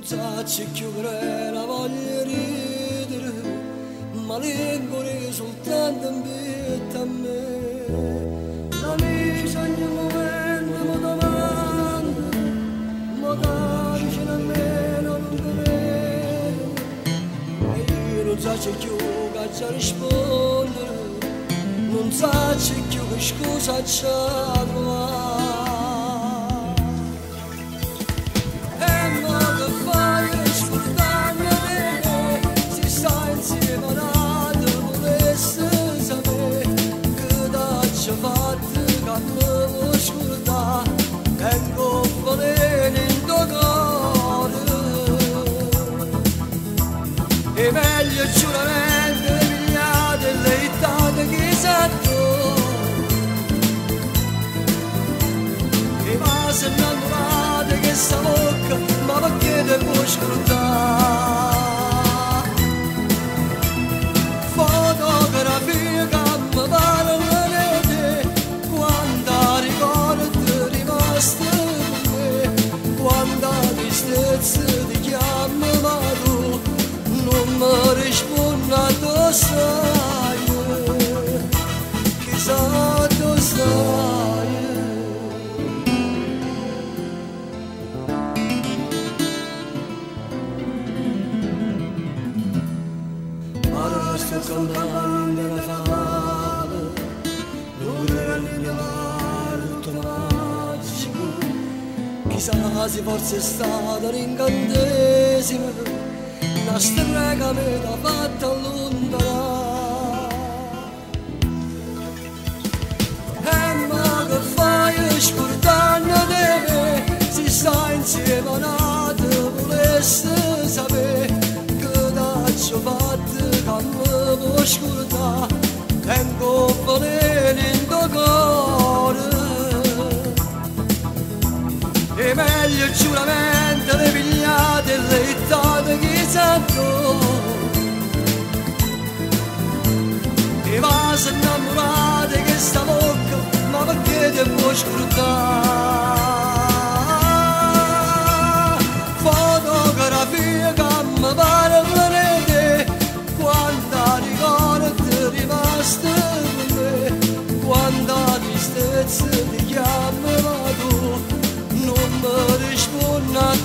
Sacci chiudere la voglia di ridere, malinconia soltanto in vita a me. La vita ogni momento mi domanda, ma da vicino a me non ti vedo. E io non so più che già rispondere, non so più che scusa c'è trovare. E meglio giuramento le migliaia le ittate che sento e va se innamorate che sta bocca ma perché te puoi scrutare fotografie che mi parlano di te quando ricordo rimasto con me quando tristezza ti chiamo ma tu non mi rispondi addosso chissà addosso ora sto cantando nella fame non credo di amare tutto magico chissà se forse è stata l'incantesimo la strega mi ha fatta allontanare e ma che fai scordando di me si sta insieme a nato volesse sapere che t'ho fatto che mi può scordare tengo valere in tuo cuore e meglio giuramento le pigliate le ittate che sento e va se innamorate che sta bocca ma perché ti puoi scrutare fotografie che mi parlano di te quando ricordo rimasto con me quando tristezza ti chiamo ma tu non mi rispondi a